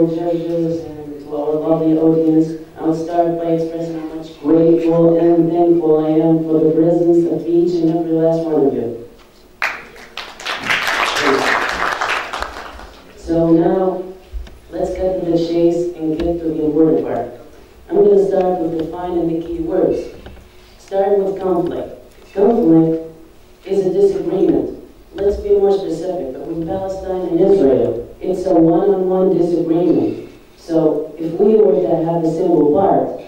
fellow judges and to our lovely audience, I'll start by expressing how much grateful and thankful I am for the presence of each and every last one of you. So now, let's get to the chase and get to the important part. I'm going to start with defining the key words. Starting with conflict. Conflict is a disagreement. Let's be more specific. Between Palestine and Israel, it's a one-on-one disagreement. So if we were to have a single part,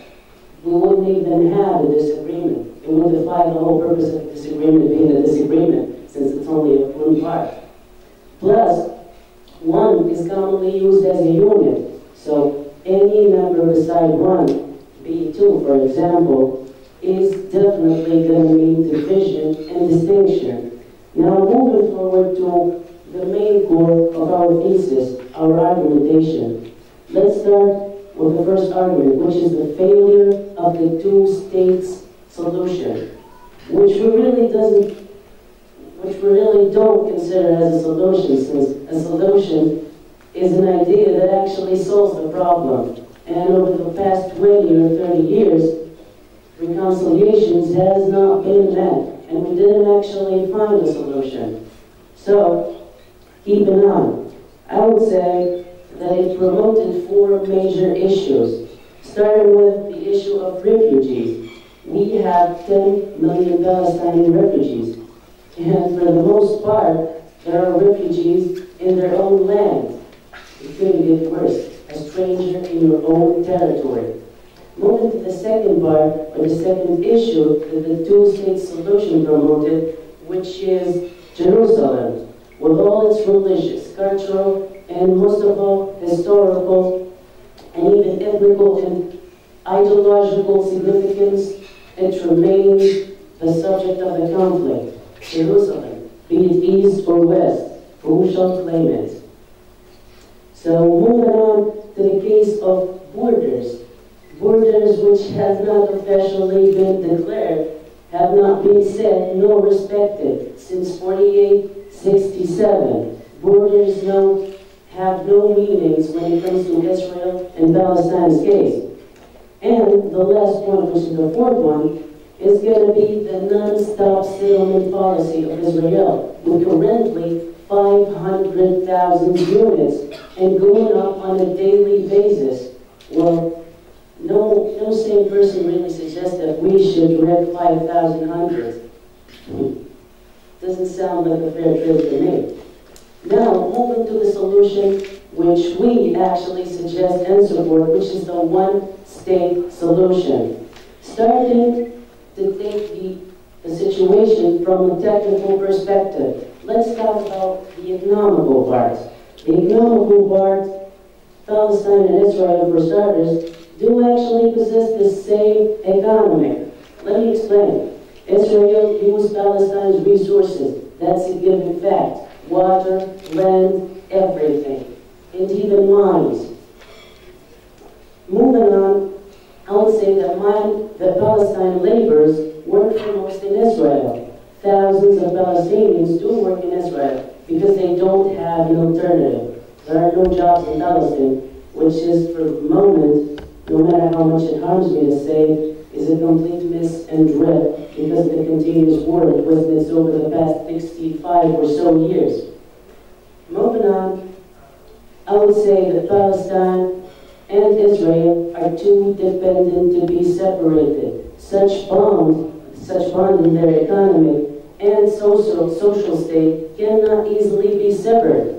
we wouldn't even have a disagreement. It would defy the whole purpose of a disagreement being a disagreement, since it's only a one part. Plus, one is commonly used as a unit. So any number beside one, be 2 for example, is definitely going to mean division and distinction. Now moving forward to the main core of our thesis, our argumentation. Let's start with the first argument, which is the failure of the two-states solution, which we really don't consider as a solution, since a solution is an idea that actually solves the problem. And over the past 20 or 30 years, reconciliations has not been met, and we didn't actually find a solution. So, keep in mind, I would say that it promoted 4 major issues, starting with the issue of refugees. We have 10 million Palestinian refugees, and for the most part, there are refugees in their own land. It couldn't get worse, a stranger in your own territory. Moving to the second part, or the second issue that the two-state solution promoted, which is Jerusalem, with all its religious, cultural, and most of all, historical, and even ethnical and ideological significance, it remains the subject of the conflict. Jerusalem, be it east or west, who shall claim it? So moving on to the case of borders. Borders which have not officially been declared, have not been set nor respected since 4867. Borders have no meanings when it comes to Israel and Palestine's case. And the last one, which is the fourth one, is going to be the non-stop settlement policy of Israel, with currently 500,000 units and going up on a daily basis. Well, no sane person really suggests that we should rent 5,000. Doesn't sound like a fair trade to me. Now, moving to the solution which we actually suggest and support, which is the one-state solution. Starting to take the situation from a technical perspective, let's talk about the economical part. The economical part, Palestine and Israel, for starters, do actually possess the same economy. Let me explain. Israel used Palestine's resources. That's a given fact. Water, land, everything. And even mines. Moving on, I would say that Palestine laborers work for most in Israel. Thousands of Palestinians do work in Israel because they don't have an alternative. There are no jobs in Palestine, which is, for the moment, no matter how much it harms me to say, is a complete miss and dread because of the continuous war it witnessed over the past 65 or so years. Moving on, I would say that Palestine and Israel are too dependent to be separated. Such bond in their economic and social state cannot easily be severed.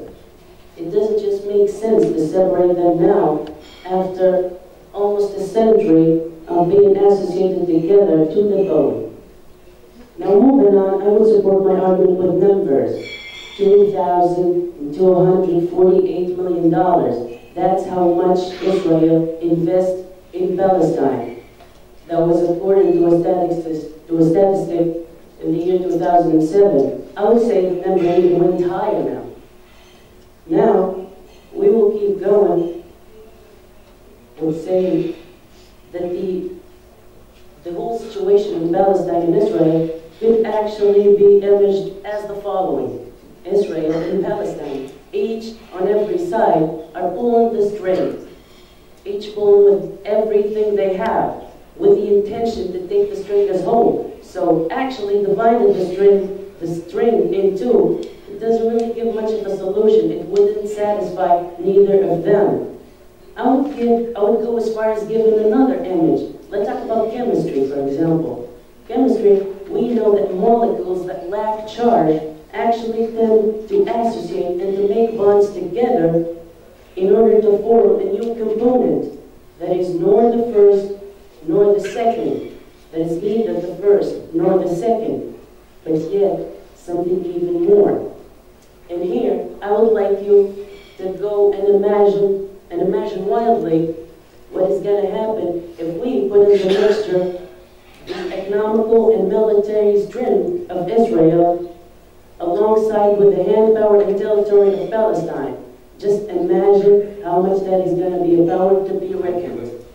It doesn't just make sense to separate them now after almost a century of being associated together to the bone. Now moving on, I would support my argument with numbers. $2,248 million. That's how much Israel invests in Palestine. That was according to a statistic in the year 2007. I would say the number even went higher now. Now, we will keep going and say that the whole situation in Palestine and Israel could actually be imaged as the following. Israel and Palestine each on every side, are pulling the strings. Each pulling with everything they have, with the intention to take the string as whole. So actually dividing the string in two, it doesn't really give much of a solution. It wouldn't satisfy neither of them. I would go as far as giving another image. Let's talk about chemistry, for example. Chemistry, we know that molecules that lack charge actually tend to associate and to make bonds together in order to form a new component that is nor the first nor the second, that is neither the first nor the second, but yet something even more. And here, I would like you to go and imagine wildly what is going to happen if we put in the mixture the economical and military strength of Israel alongside with the hand-powered and territory of Palestine. Just imagine how much that is going to be a power to be reckoned with.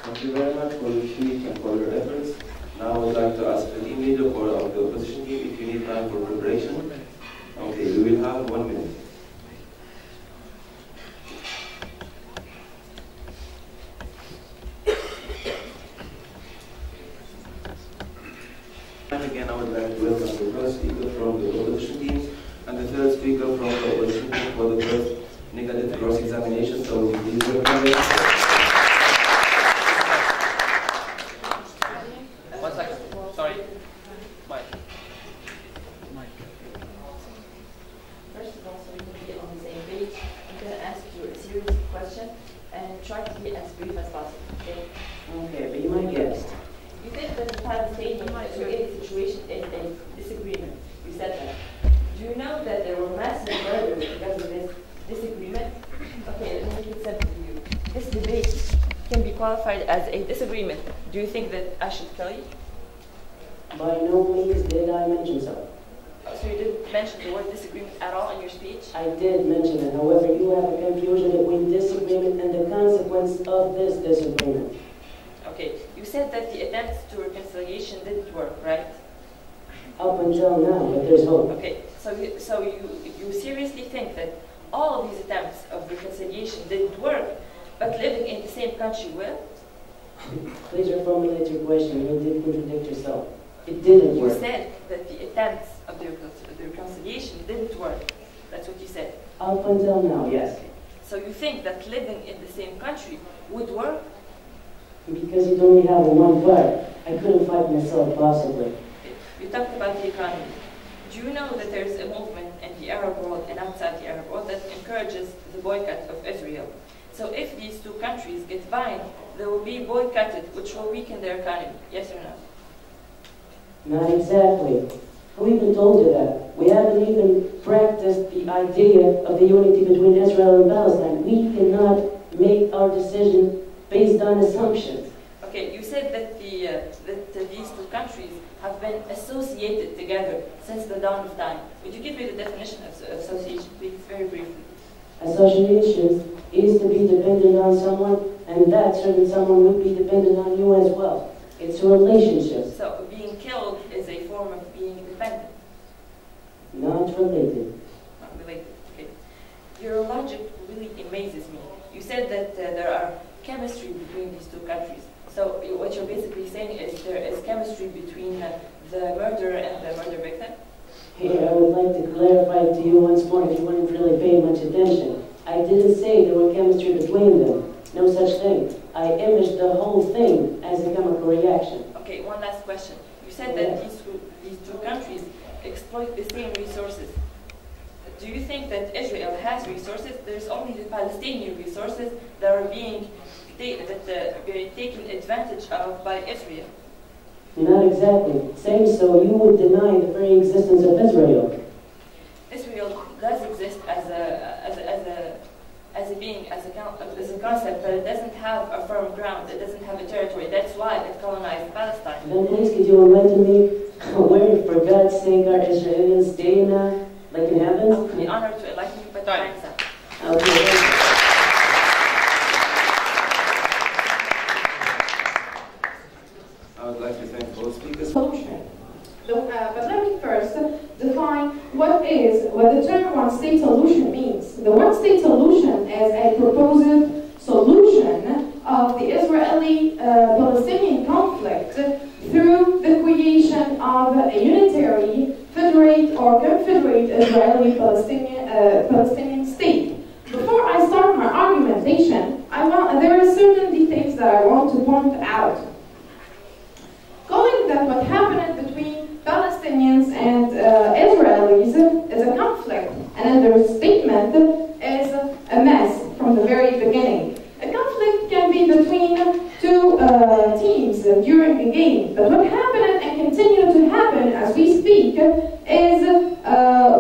Thank you very much for your speech and for your efforts. Now I would like to ask the team leader for the opposition team if you need time for preparation. Okay, we will have 1 minute. And again, I would like to welcome the first speaker from the opposition team and the third speaker from the opposition team for the first negative cross-examination. So please welcome them. 1 second. Sorry. Mike. First of all, so we can be on the same page, I'm going to ask you a series of questions and try to be as brief as possible. Okay? Okay, be my guest. You think that the Palestinian-Israeli situation is a disagreement. You said that. Do you know that there were massive murders because of this disagreement? Okay, let me make it simple to you. This debate can be qualified as a disagreement. Do you think that I should kill you? By no means did I mention so. So you didn't mention the word disagreement at all in your speech? I did mention it. However, you have a confusion between disagreement and the consequence of this disagreement. Okay, you said that the attempts to reconciliation didn't work, right? Up until now, but there's hope. Okay, so you seriously think that all of these attempts of reconciliation didn't work, but living in the same country will? Please reformulate your question. You did contradict yourself. It didn't work. You said that the attempts of the reconciliation didn't work. That's what you said. Up until now, yes. So you think that living in the same country would work? Because you only have one part. I couldn't fight myself, possibly. You talked about the economy. Do you know that there's a movement in the Arab world and outside the Arab world that encourages the boycott of Israel? So if these two countries get bind, they will be boycotted, which will weaken their economy. Yes or no? Not exactly. Who even told you that? We haven't even practiced the idea of the unity between Israel and Palestine. We cannot make our decision based on assumptions. Okay, you said that these two countries have been associated together since the dawn of time. Would you give me the definition of association, please, very briefly? Association is to be dependent on someone, and that certain someone would be dependent on you as well. It's a relationship. So being killed is a form of being dependent? Not related. Not related, okay. Your logic really amazes me. You said that there are chemistry between these two countries. So what you're basically saying is there is chemistry between the murderer and the murder victim? Here, I would like to clarify to you once more if you wouldn't really pay much attention. I didn't say there were chemistry between them. No such thing. I imaged the whole thing as a chemical reaction. Okay, one last question. You said that these two countries exploit the same resources. Do you think that Israel has resources? There's only the Palestinian resources that are being taken advantage of by Israel. Not exactly. Saying so, you would deny the very existence of Israel. Israel does exist as a being, as a concept, but it doesn't have a firm ground. It doesn't have a territory. That's why it colonized Palestine. Then please could you enlighten me where, for God's sake, are Israelis staying now? Like in heaven? I would be honored to enlighten you, but time's up. Okay. I would like to thank both speakers. But let me very beginning. A conflict can be between two teams during a game, but what happened and continue to happen as we speak is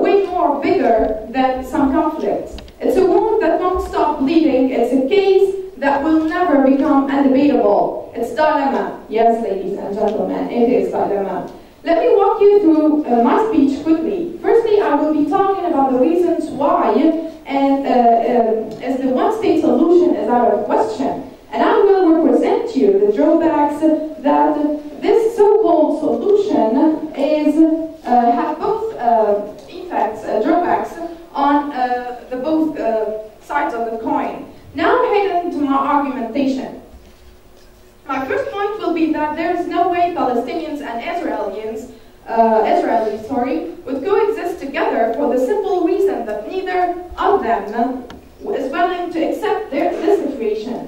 way more bigger than some conflicts. It's a wound that won't stop bleeding. It's a case that will never become undebatable. It's dilemma. Yes, ladies and gentlemen, it is dilemma. Let me walk you through my speech quickly. Firstly, I will be talking about the reasons why as the one-state solution is out of question. And I will represent you the drawbacks that this so-called solution have both drawbacks on the both sides of the coin. Now heading to my argumentation. My first point will be that there is no way Palestinians and Israelis would coexist together for the simple reason that neither of them is willing to accept this situation,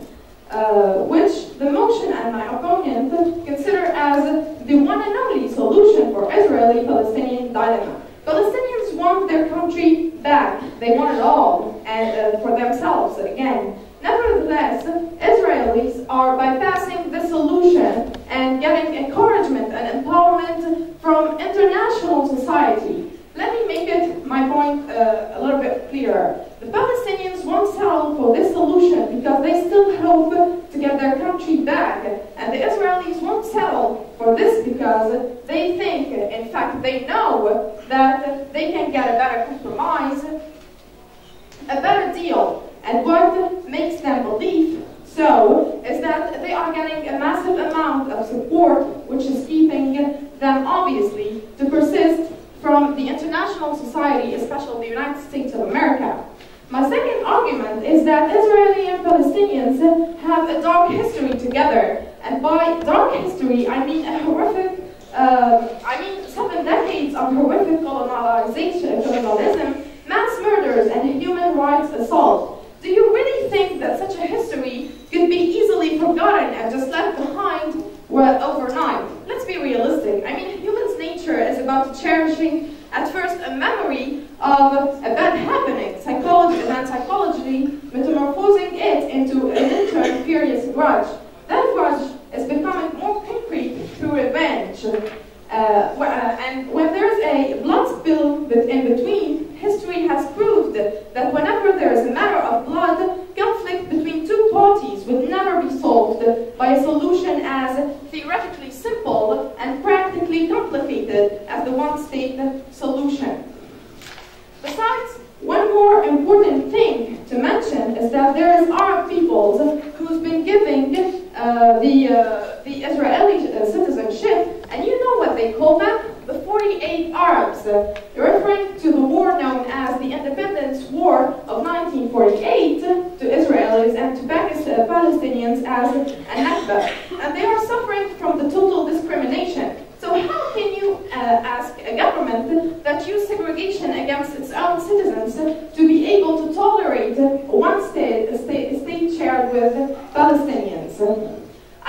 which the motion and my opponent consider as the one and only solution for Israeli-Palestinian dilemma. Palestinians want their country back. They want it all, and for themselves again. Nevertheless, Israelis are bypassing the solution and getting encouragement and empowerment from international society. Let me make my point a little bit clearer. The Palestinians won't settle for this solution because they still hope to get their country back, and the Israelis won't settle for this because they think, in fact, they know that they can get a better compromise, a better deal. And what makes them believe so is that they are getting a massive amount of support, which is keeping them, obviously, to persist from the international society, especially the United States of America. My second argument is that Israeli and Palestinians have a dark history together. And by dark history, I mean a horrific, 7 decades of horrific colonialism, mass murders, and human rights assault. Do you really think that such a history could be easily forgotten and just left behind overnight? Let's be realistic. I mean, human's nature is about cherishing at first a memory of a bad happening, psychology metamorphosing it into an internal furious grudge. That grudge is becoming more concrete through revenge. And when there's a blood spill in between, history has proved that whenever there is a matter of blood, conflict between two parties would never be solved by a solution as theoretically simple and practically complicated as the one-state solution. Besides, one more important thing to mention is that there is Arab peoples who's been giving the Israeli citizenship, and you know what they call them? The 48 Arabs, referring to the war known as the Independence War of 1948 to Israelis and to Palestinians as a Nakba. And they are suffering from the total discrimination. So how can you ask a government that used segregation against its own citizens to be able to tolerate one state shared with Palestinians?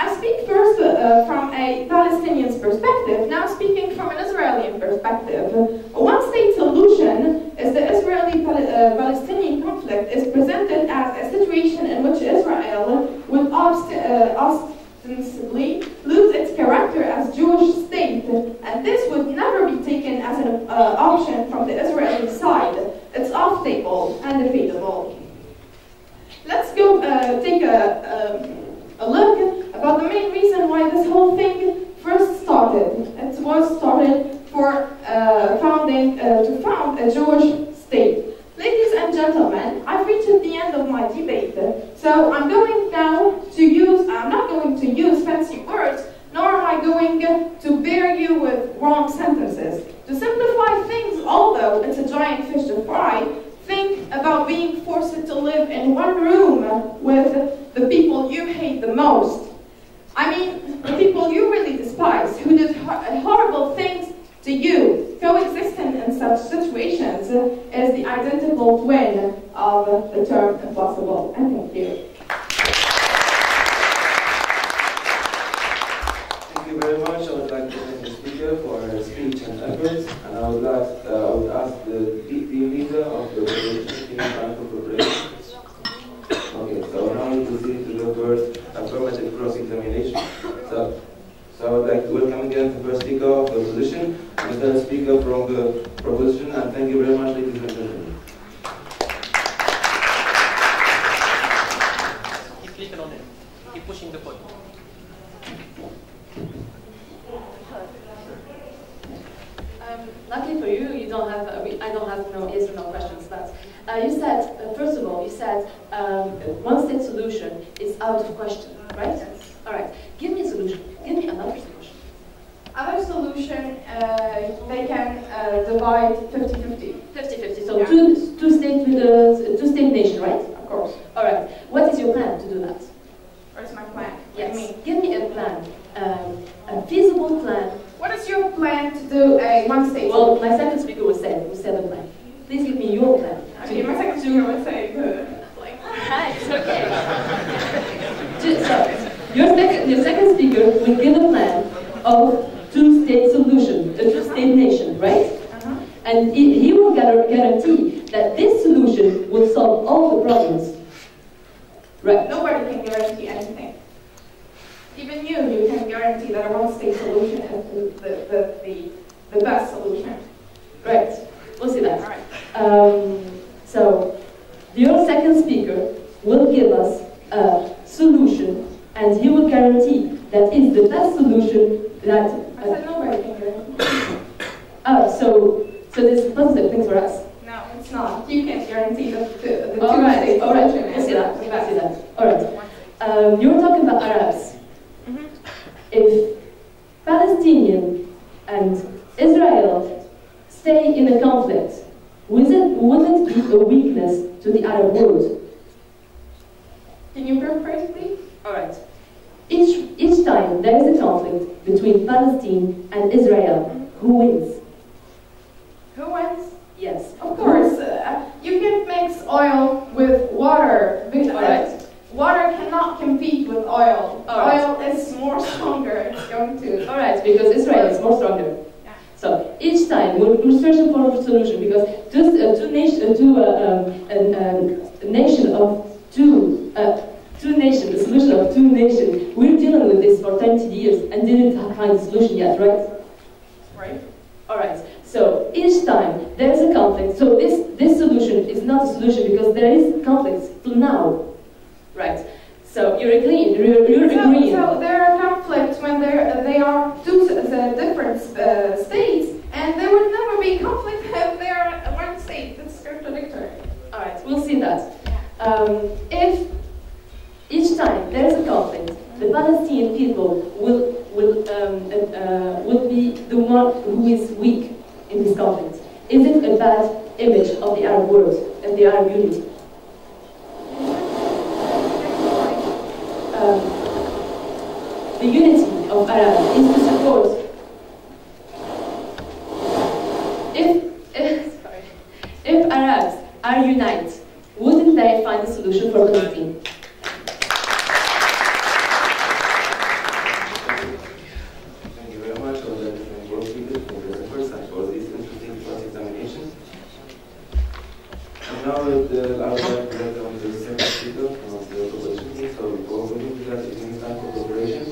I speak first from a Palestinian perspective, now speaking from an Israeli perspective. A one-state solution is the Israeli-Palestinian conflict is presented as a situation in which Israel would ostensibly lose its character as Jewish state, and this would never be taken as an option from the Israeli side. It's off-table and debatable. Let's go take a look about the main reason why this whole thing first started. It was started for to found a Jewish state. Ladies and gentlemen, I've reached the end of my debate, so I'm not going to use fancy words, nor am I going to bear you with wrong sentences. To simplify things, although it's a giant fish to fry, think about being forced to live in one room with the people you hate the most. I mean, the people you really despise, who did horrible things to you. Coexisting in such situations is the identical twin of the term impossible. And thank you. Thank you very much. I would like to thank the speaker for her speech and efforts, and I would ask the leader of the presentation to time for preparation. Okay, so proceed to the first affirmative cross-examination. So I would like to welcome again the first speaker of the opposition, Mr. Speaker from the proposition, and thank you very much, ladies and gentlemen. Keep clicking on it. Keep pushing the button. Lucky for you, you don't have. I don't have no yes or no questions. But you said, first of all, you said one-state solution is out of question, right? Yes. All right. Give me a solution. Give me another solution. Other solution, they can divide 50-50. 50-50. So yeah. two-state nation, right? Of course. All right. What is your plan to do that? What's my plan? Yes. Give me a plan, a feasible plan. What is your plan to do a one-state? Well, my second speaker will say the plan. Please give me your plan. Okay, my second speaker will say it's okay. So, your second speaker will give a plan of two-state solution, a two-state nation, right? And he will guarantee that this solution will solve all the problems. Right. Nobody can guarantee anything. Even you can guarantee that a one-state solution is the best solution. Right. We'll see that. All right. So, your second speaker will give us a solution, and he will guarantee that is the best solution that... I said nobody can guarantee. So this is a positive thing for us. No, it's not. You can't guarantee the two-state solution. All right. We'll see that. All right. You were talking about Arabs. If Palestinian and Israel stay in a conflict, wouldn't it be a weakness to the Arab world? Can you rephrase, please? All right. Each time there is a conflict between Palestine and Israel, who wins? Who wins? Yes. Of course. You can mix oil with water. All right. Water cannot compete with oil. Right. Oil is more stronger. It's going to. All right, because Israel is more stronger. Yeah. So each time we're searching for a solution, because a nation of two nations, the solution of two nations. We're dealing with this for 20 years and didn't find a solution yet, right? Right. All right. So each time there is a conflict. So this solution is not a solution because there is conflicts till now. Right. So you're agreeing. You're agreeing. So there are conflicts when they are two different states, and there would never be conflict if they are one state. It's contradictory. All right. We'll see that. If each time there is a conflict, the Palestinian people will be the one who is weak in this conflict. Is it a bad image of the Arab world and the Arab unity? The unity of Arabs is to support. If Arabs are united, wouldn't they find a solution for Palestine? Thank you very much for the both speakers for the efforts and for this interesting cross-examination. And now I would like to welcome the second speaker of the opposition team. So before moving to that, if you need time for preparation,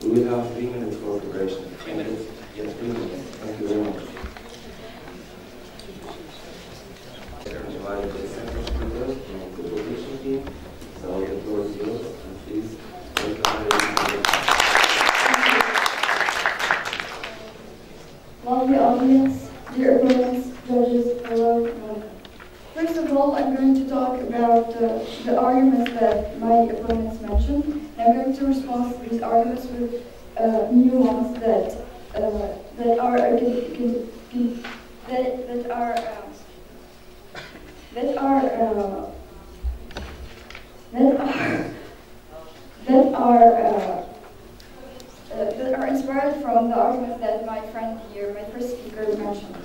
we will have 3 minutes for preparation. 3 minutes? Yes, 3 minutes. Thank you very much. Invite the second speaker from the opposition team. So the floor is yours, and please welcome the Lovely audience, dear opponents, judges, hello, welcome. First of all, I'm going to talk about the arguments that my opponents mentioned, and I'm going to respond to these arguments with new ones that are inspired from the arguments that my friend here, my first speaker, mentioned.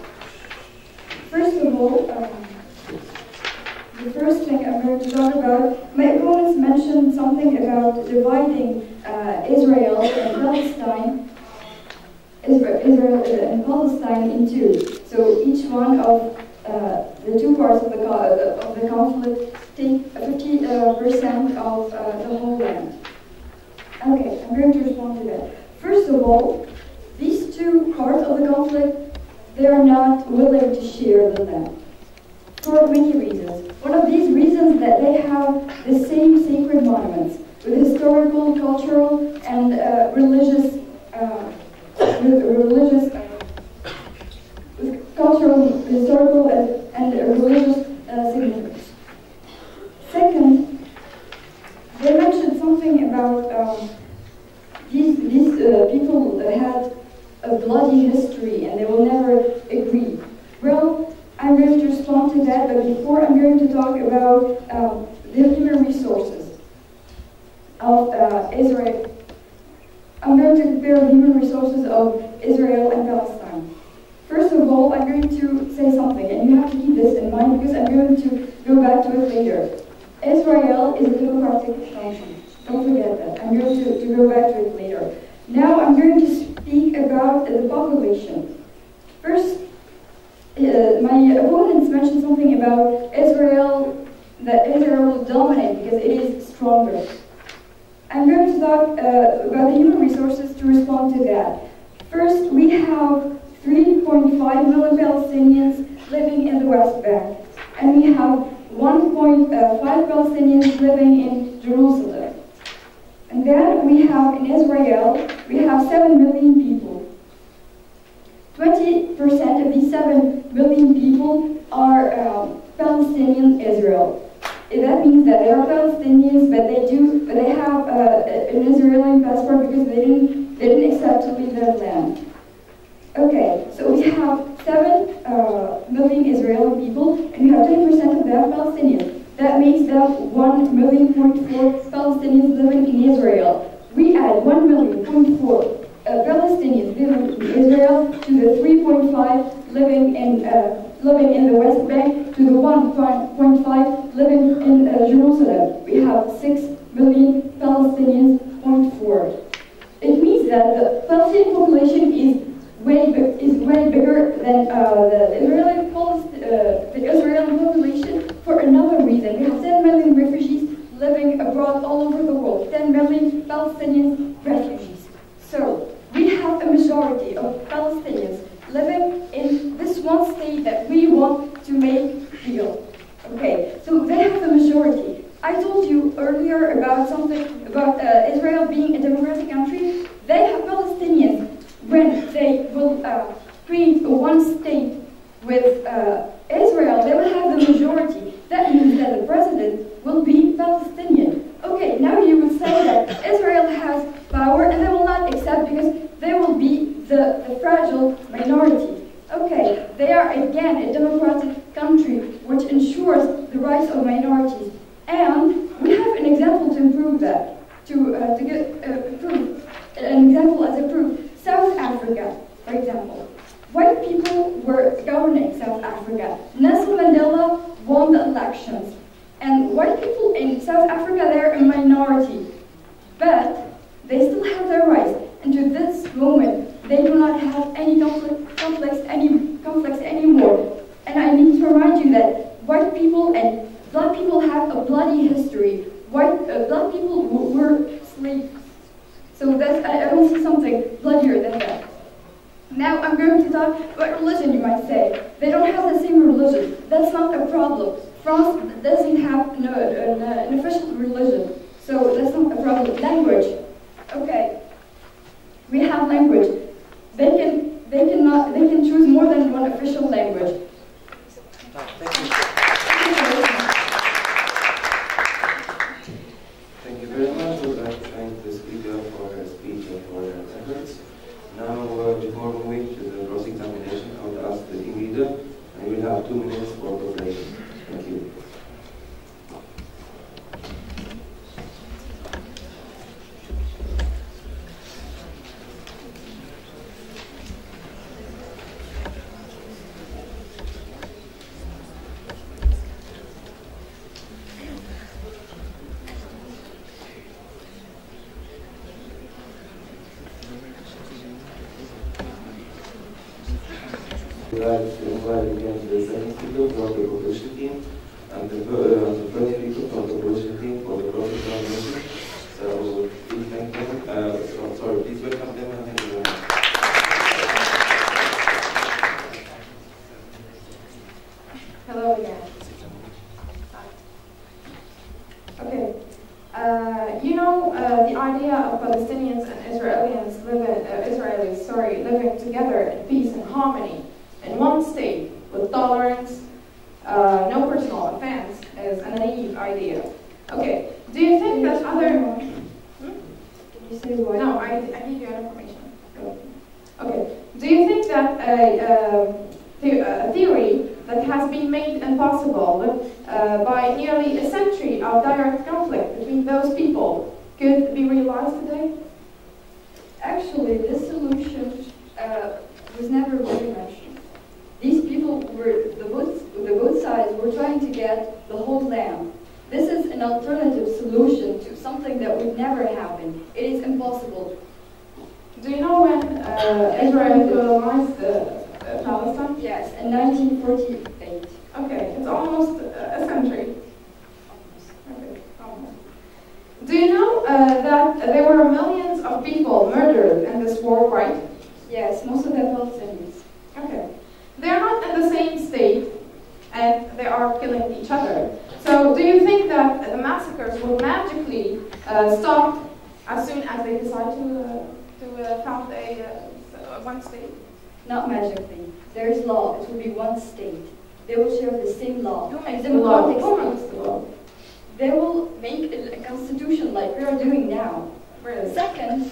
First of all, the first thing I'm going to talk about, my opponents mentioned something about dividing Israel and Palestine in two. So each one of the two parts of the conflict take 50% of the whole land. Okay, I'm going to respond to that. First of all, these two parts of the conflict, they are not willing to share the land for many reasons. One of these reasons is that they have the same sacred monuments with historical, cultural, and religious, cultural, historical, and religious significance. Second, they mentioned something about these people had a bloody history and they will never agree. Well, I'm going to respond to that, but before I'm going to talk about the human resources of Israel. I'm going to compare the human resources of Israel and Palestine. First of all, I'm going to say something, and you have to keep this in mind because I'm going to go back to it later. Israel is a democratic country. Don't forget that. I'm going to go back to it later. Now I'm going to speak about the population. First, my opponents mentioned something about Israel, that Israel will dominate because it is stronger. I'm going to talk about the human resources to respond to that. First, we have 3.5 million Palestinians living in the West Bank, and we have 1.5 Palestinians living in Jerusalem. And then we have in Israel, we have 7 million people. 20% of these 7 million people are Palestinian Israel. That means that they are Palestinians, but they have an Israeli passport because they didn't accept to leave their land. Okay, so we have 7 million Israeli people, and we have 10% of them Palestinians. That makes them 1.4 million Palestinians living in Israel. We add 1.4 million Palestinians living in Israel to the 3.5 living in the West Bank to the 1.5 living in Jerusalem. We have 6 million Palestinians, 0.4. It means that the Palestinian population is way bigger than the Israeli population for another reason. We have 10 million refugees living abroad all over the world. 10 million Palestinian refugees. So we have a majority of Palestinians living in this one state that we want to make real. Okay, so they have the majority. I told you earlier about something about Israel being a democratic country. They have Palestinians. When they will create one state with Israel, they will have the majority. That means that the president will be Palestinian. Okay, now you would say that Israel has power and they will not accept because they will be the fragile minority. Okay, they are again a democratic country which ensures the rights of minorities. And we have an example to improve that, to get proof, an example as a proof. South Africa, for example. White people were governing South Africa. Nelson Mandela won the elections. And white people in South Africa, they're a minority. But they still have their rights. And to this moment, they do not have any conflicts anymore. And I need to remind you that white people and black people have a bloody history. Black people were slaves. So that's, I don't see something bloodier than that. Now I'm going to talk about religion, you might say. They don't have the same religion. That's not a problem. France doesn't have an official religion. So that's not a problem. Language. Okay. We have language. They can choose more than one official language. Thank you very much. We'd like to thank the speaker for her speech and for her efforts. Now, before moving to the cross-examination, I would ask the team leader, and we'll have 2 minutes for preparation. Thank you. I'd like to invite again the second speaker from the opposition team, and the first speaker from the opposition team for the process examination. So please thank them. Please welcome them and thank you very much. Hello again. Okay. The idea of Palestinians and Israelis living together in peace and harmony in one state with tolerance, no personal offense, is a naive idea. Okay. Do you think that other? Did you say what? No, I give you information. Okay. Do you think that a theory that has been made impossible by nearly a century of direct conflict between those people could be realized today? Actually, this solution was never really mentioned. These people were, the both sides were trying to get the whole land. This is an alternative solution to something that would never happen. It is impossible. Do you know when Israel colonized Palestine? Yes, in 1948. Okay, it's almost a century. Okay, almost. Do you know that there were millions of people murdered in this war, right? Yes, most of them Palestinians. Okay. They are not in the same state, and they are killing each other. So do you think that the massacres will magically stop as soon as they decide to found one state? Not magically. There is law. It will be one state. They will share the same law. Who makes the law? Who makes the law? They will make a constitution like we are doing now. Really? Second,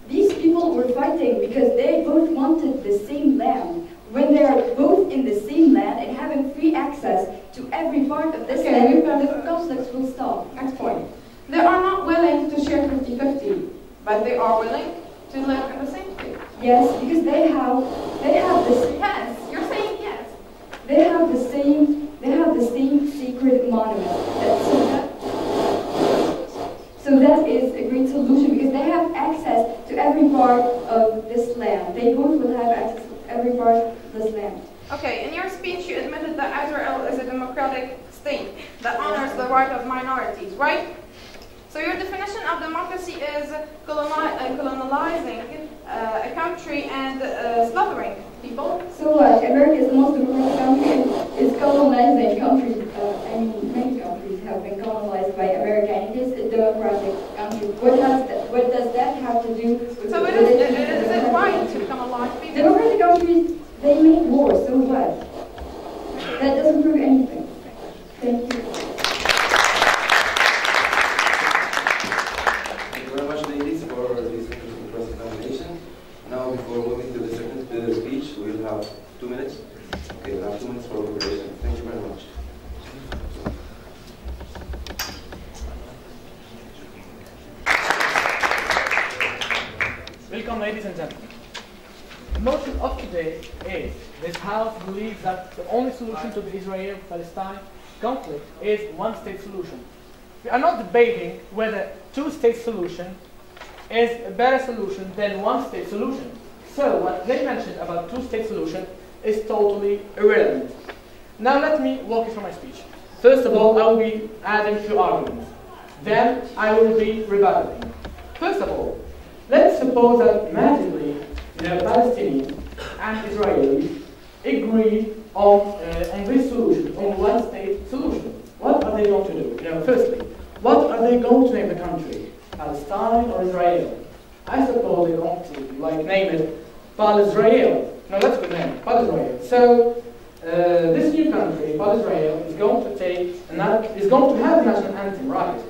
these people were fighting because they both wanted the same land. When they are both in the same land and having free access to every part of this land, the conflicts will stop. Next point. They are not willing to share 50-50, but they are willing to live in the same state. Yes, because they have this. Yes, you're saying yes. They have the same sacred monument. So that is a great solution because they have access to every part of this land. They both will have access to every part of this land. Okay, in your speech you admitted that Israel is a democratic state that honors the right of minorities, right? So your definition of democracy is colonizing a country and slaughtering people. So what? America is the most democratic country and is colonizing countries. Many countries have been colonized by America and it is a democratic country. What does that have to do with So is it right to colonize people? Democratic countries, they make war, so what? That doesn't prove anything. Thank you. Thank you very much, ladies, for this interesting cross-examination. Now, before moving to the second speech, we'll have 2 minutes. Okay, we'll have 2 minutes for preparation. Thank you very much. Welcome, ladies and gentlemen. The motion of today is this House believes that the only solution to the Israeli-Palestine conflict is one-state solution. We are not debating whether two-state solution is a better solution than one-state solution. So what they mentioned about two-state solution is totally irrelevant. Now let me walk you through my speech. First of all, I will be adding 2 arguments. Then I will be rebutting. First of all, let's suppose that magically Palestinians and Israelis agree on this solution, on one-state solution. What are they going to do? Firstly, what are they going to name the country? Palestine or Israel? I suppose they're going to name it Pal-Israel. No, that's a good name, Pal-Israel. So this new country, Pal-Israel, is going to have a national anthem, right?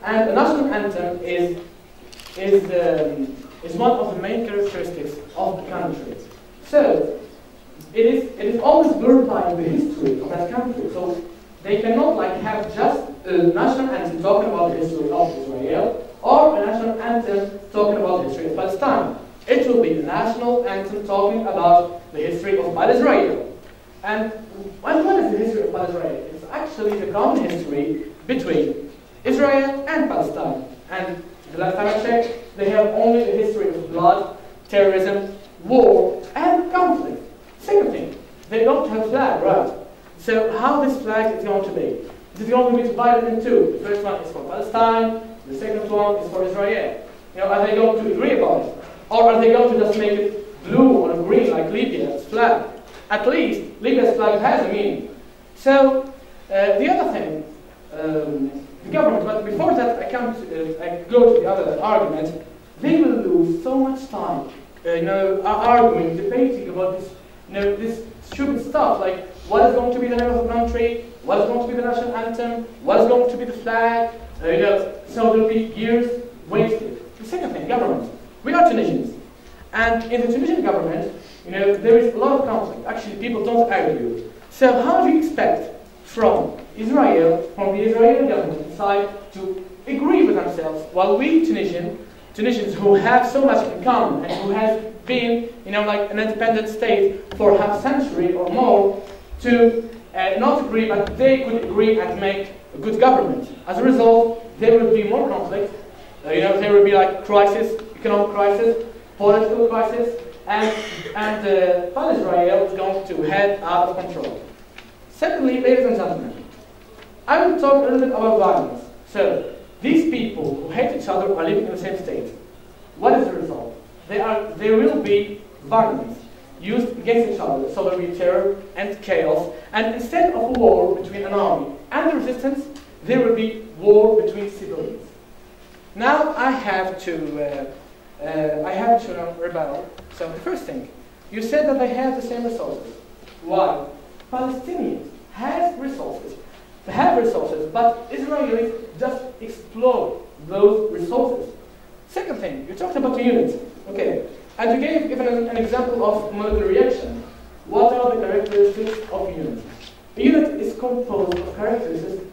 And the national anthem is one of the main characteristics of the country. So it is always glorifying the history of that country. So they cannot have just a national anthem talking about the history of Israel or a national anthem talking about the history of Palestine. It will be the national anthem talking about the history of Israel. And what is the history of Israel? It's actually the common history between Israel and Palestine. And the last time I checked, they have only a history of blood, terrorism, war, and conflict. Second thing, they don't have flag, right? So how this flag is going to be? Is it going to be divided in two? The first one is for Palestine, the second one is for Israel. Are they going to agree about it? Or are they going to just make it blue or green like Libya's flag? At least Libya's flag has a meaning. So the other thing, the government, but before that I go to the other argument, they will lose so much time arguing, debating about this, this stupid stuff like what is going to be the name of the country, what is going to be the national anthem, what is going to be the flag, so there will be years wasted. The second thing, government. We are Tunisians, and in the Tunisian government, there is a lot of conflict. Actually, people don't argue. So how do you expect from the Israeli government side to agree with themselves, while we Tunisians who have so much in common and who have been, like an independent state for half a century or more, to not agree, but they could agree and make a good government. As a result, there will be more conflict. There will be like crisis, economic crisis, political crisis, and Israel is going to head out of control. Secondly, ladies and gentlemen, I will talk a little bit about violence. So, these people who hate each other are living in the same state. What is the result? There will be violence used against each other, so there will be terror and chaos, and instead of a war between an army and the resistance, there will be war between civilians. Now I have to rebuttal. So the first thing, you said that they have the same resources. Why? Palestinians have resources. They have resources, but Israelis just exploit those resources. Second thing, you talked about the units. Okay, and you gave even an example of molecular reaction. What are the characteristics of a unit? A unit is composed of characteristics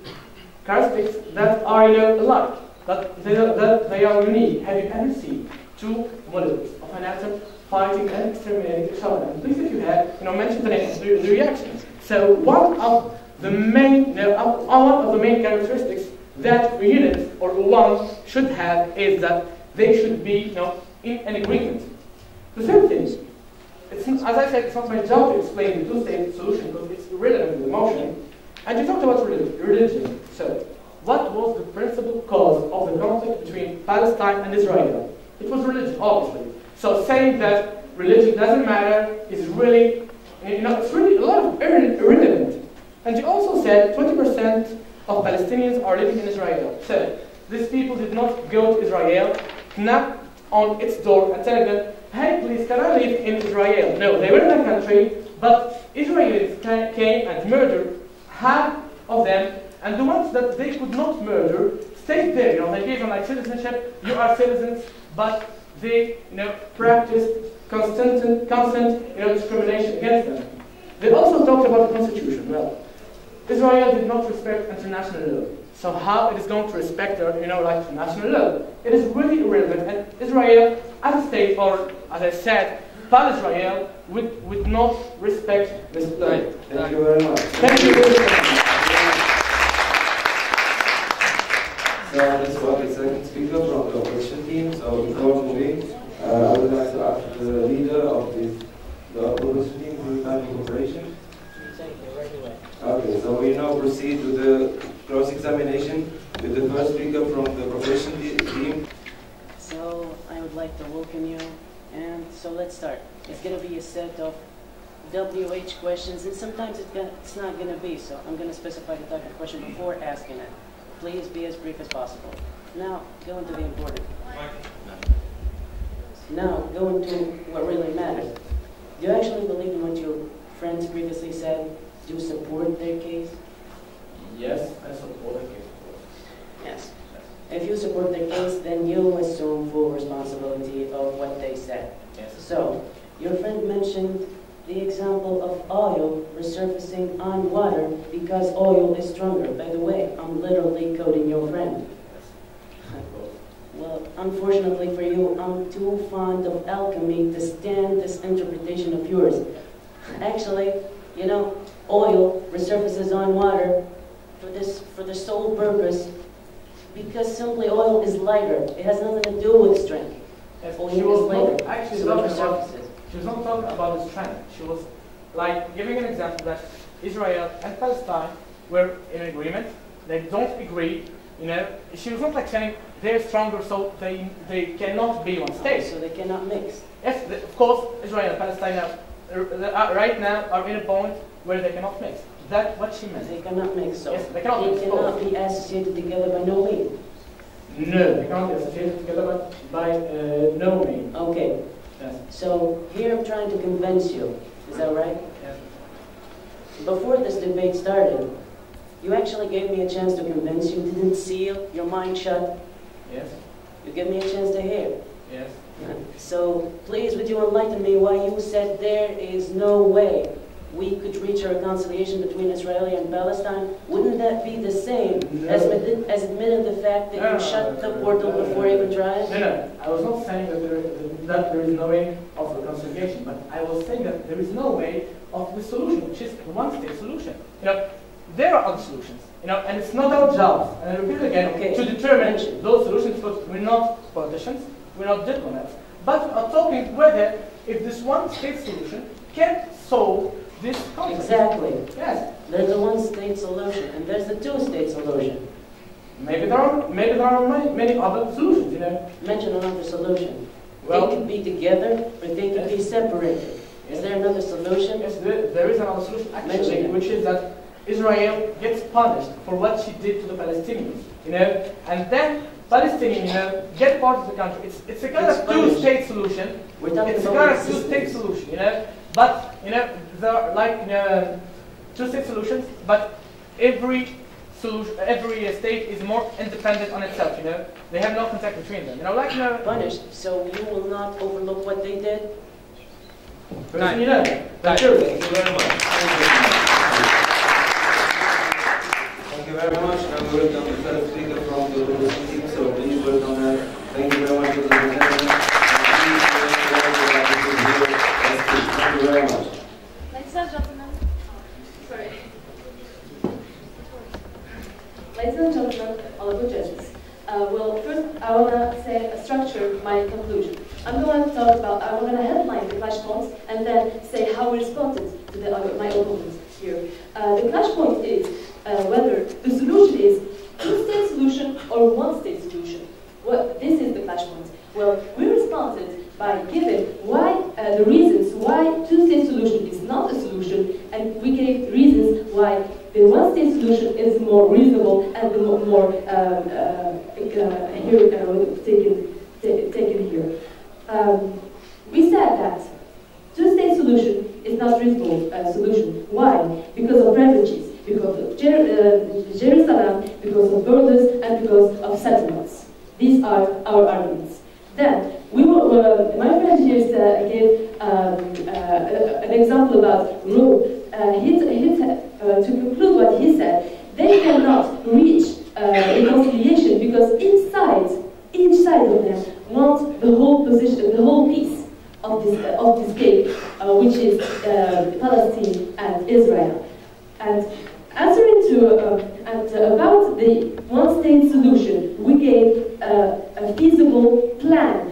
that are alike, that they are unique. Have you ever seen two molecules of an atom fighting and exterminating each other? And please, if you have, mention the name of the reactions. So one of the main characteristics that a unit or one should have is that they should be, in an agreement. The third thing, as I said, it's not my job to explain the two-state solution because it's irrelevant to the motion. And you talked about religion. So, what was the principal cause of the conflict between Palestine and Israel? It was religion, obviously. So saying that religion doesn't matter is really, it's really a lot of irrelevant. And you also said 20% of Palestinians are living in Israel. So these people did not go to Israel, knock on its door and tell them, hey, please, can I live in Israel? No, they were in the country, but Israelis came and murdered half of them, and the ones that they could not murder stayed there. They gave them like citizenship. You are citizens, but they, practiced constant, discrimination against them. They also talked about the constitution. Well, Israel did not respect international law. So how it is going to respect international law? It is really irrelevant. And Israel, as a state, or as I said, Palestine would not respect this law. Thank you very much. Thank you very much. So let's welcome the second speaker from the opposition team. So before moving, I would like to ask the leader of the opposition team who is in cooperation. Okay, so we now proceed to the cross-examination with the first speaker from the opposition team. So I would like to welcome you, and so let's start. It's going to be a set of WH questions, and sometimes it's not going to be, so I'm going to specify the type of question before asking it. Please be as brief as possible. Now, go into the important. Now, go into what really matters. Do you actually believe in what your friends previously said? Do you support their case? Yes, I support their case. Yes. If you support their case, then you assume full responsibility of what they said. Yes. So, your friend mentioned the example of oil resurfacing on water because oil is stronger. By the way, I'm literally quoting your friend. Well, unfortunately for you, I'm too fond of alchemy to stand this interpretation of yours. Actually, oil resurfaces on water for the sole purpose because simply oil is lighter. It has nothing to do with strength. Yes, oil is lighter, actually so it resurfaces. She was not talking about the strength. She was like giving an example that Israel and Palestine were in agreement. They don't agree. You know, she was not like saying they're stronger, so they cannot be one state. So they cannot mix. Yes, of course, Israel and Palestine right now are in a point where they cannot mix. That's what she meant. They cannot mix. So yes, they cannot mix. They cannot be associated together by no means. No, they cannot be associated together by no means. Okay. Yes. So here I'm trying to convince you. Is that right? Yes. Before this debate started, you actually gave me a chance to convince you. Didn't seal your mind shut. Yes. You gave me a chance to hear. Yes. So please, would you enlighten me why you said there is no way we could reach a reconciliation between Israeli and Palestine? Wouldn't that be the same as admitting the fact that you shut the portal before even trying? No. I was not saying that there is no way of reconciliation, but I was saying that there is no way of the solution, which is the one-state solution. You know, there are other solutions. You know, and it's not our job. And I repeat again, to determine those solutions, because we're not politicians, we're not diplomats, but we are talking whether if this one-state solution can solve this conflict. Exactly. Yes. There's a one-state solution, and there's the two-state solution. Maybe there are many other solutions. You know. Mention another solution. Well, they could be together, or they could be separated. Is there another solution? Yes, there is another solution actually, which is that Israel gets punished for what she did to the Palestinians. You know, and then Palestinians, you know, get part of the country. It's a kind of two-state solution. It's a kind of two-state solution, you know. But you know, there are like two-state solutions. But every solution, every state is more independent on itself. You know, they have no contact between them. You know, like punished. So you will not overlook what they did. Thank you very much. Thank you very much, and we welcome the first speaker from the team, so please welcome her. Thank you very much for the presentation. Thank you very much. Ladies and gentlemen, Ladies and gentlemen, honorable judges. Well, first I want to structure my conclusion. I'm going to talk about, I'm going to headline the clash points and then say how we responded to my opponents here. The clash point is whether the solution is two-state solution or one-state solution. Well, this is the clash point. Well, we responded by giving why the reasons why two-state solution is not a solution, and we gave reasons why the one-state solution is more reasonable and the more taken here. We said that two-state solution is not reasonable solution. Why? Because of refugees, because of Jerusalem, because of borders, and because of settlements. These are our arguments. Then, my friend here gave an example about rule. To conclude what he said, they cannot reach reconciliation because each side of them wants the whole position, the whole piece of this cake, which is Palestine and Israel. And answering to about the one-state solution, we gave a feasible plan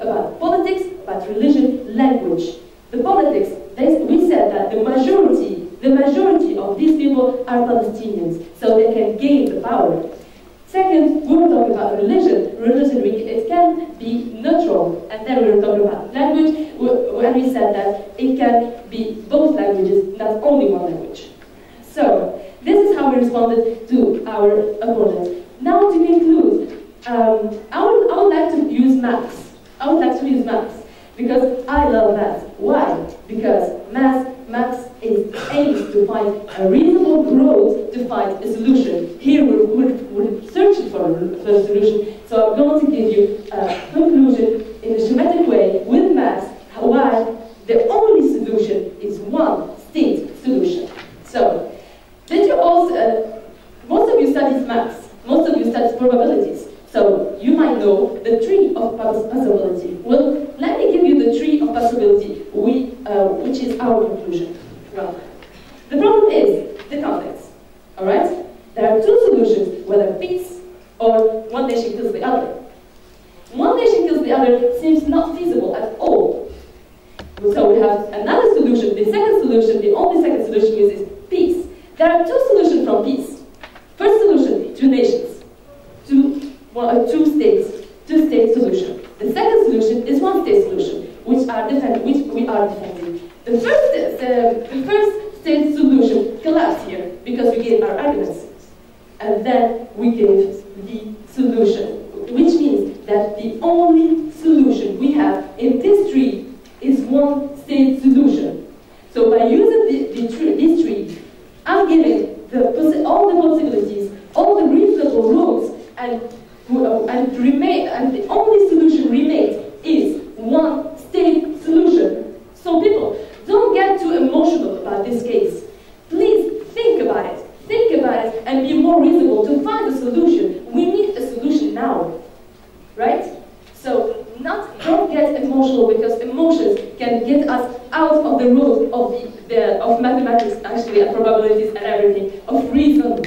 about politics, about religion, language. The politics, we said that the majority of these people are Palestinians, so they can gain the power. Second, we were talking about religion. Religion, it can be neutral. And then we were talking about language, and we said that it can be both languages, not only one language. So, this is how we responded to our opponent. Now to conclude, I would like to use maths. Because I love maths. Why? Because maths aims to find a reasonable growth to find a solution. Here we're searching for a solution. So I'm going to give you a conclusion in a schematic way with maths why the only solution is one-state solution. So, did you also, most of you studied maths, most of you studied probabilities. So you might know the tree of possibility. Well, let me give you the tree of possibility, which is our conclusion. Well, the problem is the conflicts. All right? There are two solutions, whether peace or one nation kills the other. One nation kills the other seems not feasible at all. So we have another solution. The second solution, the only second solution is peace. There are two solutions from peace. First solution, two nations, two state solution. The second solution is one state solution, which we are defending. The first state solution collapsed here because we gave our arguments, and then we gave the solution, which means that the only solution we have in this tree is one state solution. So by using this tree, I'm giving all the possibilities, all the reasonable rules, and the only solution remains is one state solution. So people, don't get too emotional about this case. Please think about it. Think about it and be more reasonable to find a solution. We need a solution now, right? So don't get emotional, because emotions can get us out of the road of mathematics, actually, and probabilities and everything, of reason.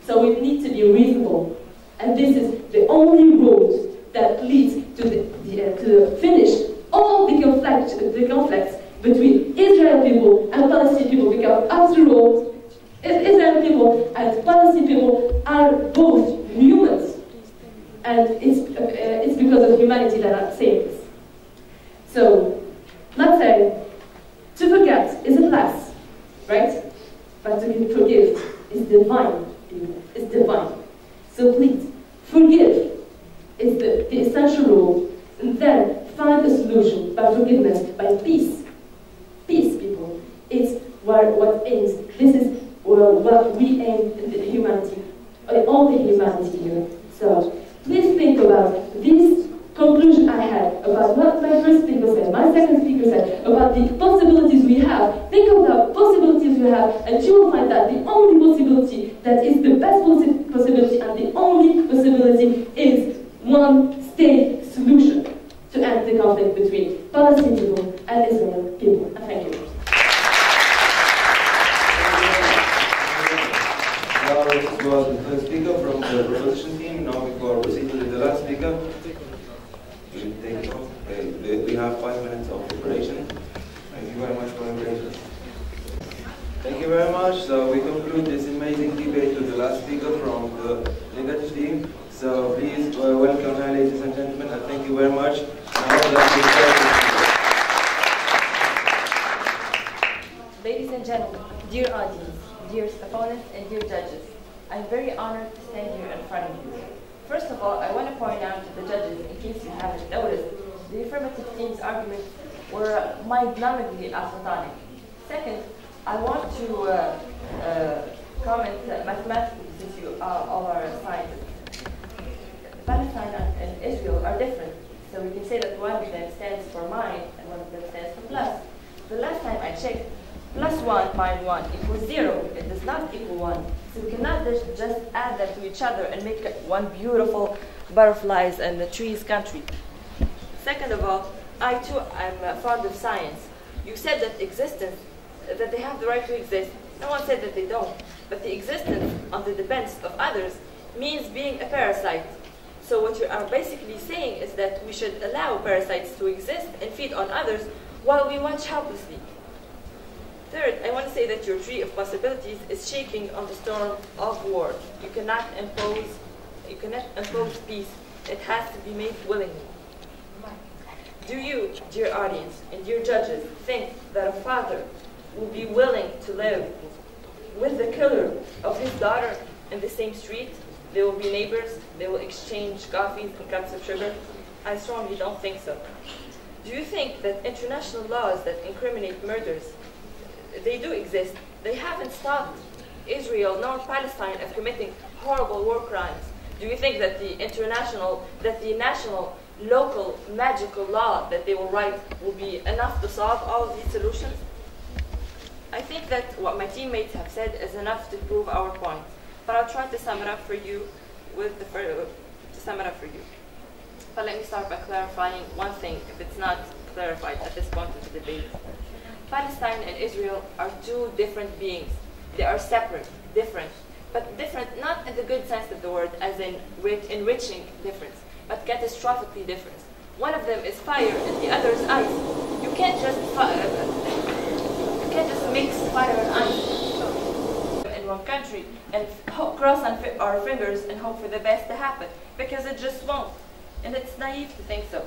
So we need to be reasonable, and this is the only road that leads to finish all the conflicts between Israeli people and Palestinian people, because after all, Israeli people and Palestinian people are both humans. And it's because of humanity that I'm saying this. So, let's say, to forget is a bless, right? But to forgive is divine. It's divine. So please, forgive is the essential rule, and then find a solution by forgiveness, by peace. Peace, people. It's what aims. This is what we aim in the humanity, all the humanity here. So, please think about this conclusion I had about what my first speaker said, my second speaker said, about the possibilities we have. Think of the possibilities we have, and you will find that the only possibility that is the best possibility, and the only possibility is one state solution to end the conflict between Palestinian people and Israeli people. And thank you. This was the first speaker from the proposition team. Now before proceeding to the last speaker, we have 5 minutes of preparation. Thank you very much for your patience. Thank you very much. So we conclude this amazing debate with the last speaker from the legal team. So please welcome her, ladies and gentlemen, and thank you very much. Ladies and gentlemen, dear audience, dear opponents, and dear judges, I'm very honored to stand here in front of you. First of all, I want to point out to the judges, in case you haven't noticed, the affirmative team's arguments were mind-numbingly asymptotic. Second, I want to comment mathematically, since you all are scientists. Palestine and Israel are different, so we can say that one of them stands for mine and one of them stands for plus. The last time I checked, +1 minus 1 equals 0. It does not equal 1. So we cannot just add them to each other and make one beautiful butterflies and the trees country. Second of all, I too am fond of science. You said that that they have the right to exist. No one said that they don't. But the existence on the defense of others means being a parasite. So what you are basically saying is that we should allow parasites to exist and feed on others while we watch helplessly. Third, I want to say that your tree of possibilities is shaking on the storm of war. You cannot impose peace. It has to be made willingly. Do you, dear audience and dear judges, think that a father will be willing to live with the killer of his daughter in the same street? They will be neighbors. They will exchange coffees and cups of sugar. I strongly don't think so. Do you think that international laws that incriminate murders, they do exist? They haven't stopped Israel nor Palestine of committing horrible war crimes. Do you think that the national, local, magical law that they will write will be enough to solve all of these solutions? I think that what my teammates have said is enough to prove our point. But I'll try to sum it up for you But let me start by clarifying one thing, if it's not clarified at this point of the debate. Palestine and Israel are two different beings. They are separate, different, but different not in the good sense of the word, as in enriching difference, but catastrophically different. One of them is fire and the other is ice. You can't just mix fire and ice in one country and cross our fingers and hope for the best to happen, because it just won't, and it's naive to think so.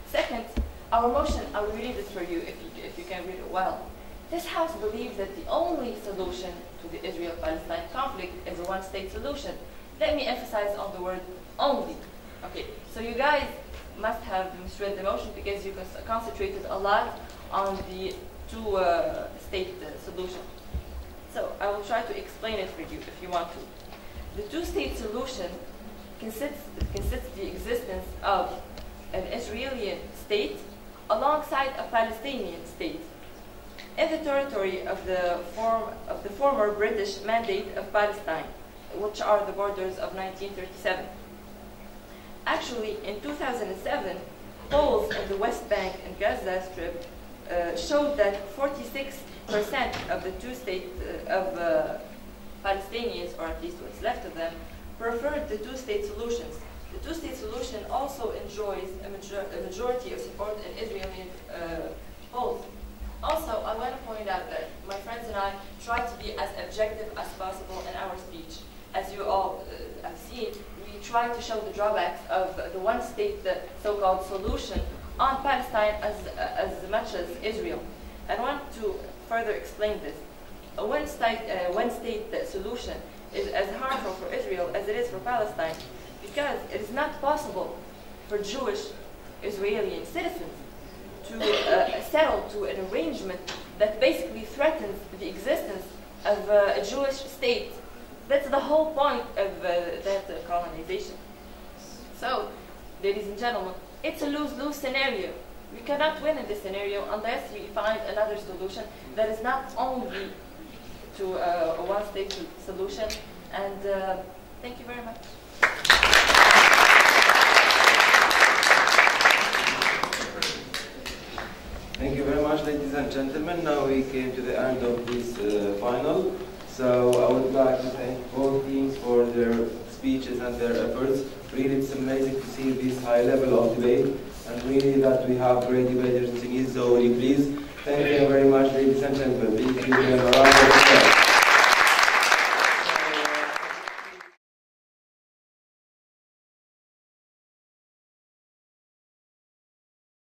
Second, our motion, I will read it for you if you can read it well. This House believes that the only solution to the Israel-Palestine conflict is a one-state solution. Let me emphasize on the word only. Okay, so you guys must have misread the motion because you concentrated a lot on the two-state solution. So I will try to explain it for you if you want to. The two-state solution consists the existence of an Israeli state alongside a Palestinian state in the territory of the former British Mandate of Palestine, which are the borders of 1937. Actually, in 2007, polls in the West Bank and Gaza Strip showed that 46% of the Palestinians, or at least what's left of them, preferred the two-state solutions. The two-state solution also enjoys a majority of support in Israeli polls. Also, I want to point out that my friends and I try to be as objective as possible in our speech. As you all have seen, we try to show the drawbacks of the one-state so-called solution on Palestine as much as Israel. I want to further explain this. A one-state solution is as harmful for Israel as it is for Palestine, because it is not possible for Jewish Israeli citizens to settle to an arrangement that basically threatens the existence of a Jewish state. That's the whole point of that colonization. So, ladies and gentlemen, it's a lose-lose scenario. We cannot win in this scenario unless we find another solution that is not only to a one-state solution. And thank you very much. Thank you very much, ladies and gentlemen. Now we came to the end of this final. So I would like to thank both teams for their speeches and their efforts. Really, it's amazing to see this high level of debate, and really that we have great debaters in Tunisia. So will you please thank you very much, ladies and gentlemen. Please give them a round of applause.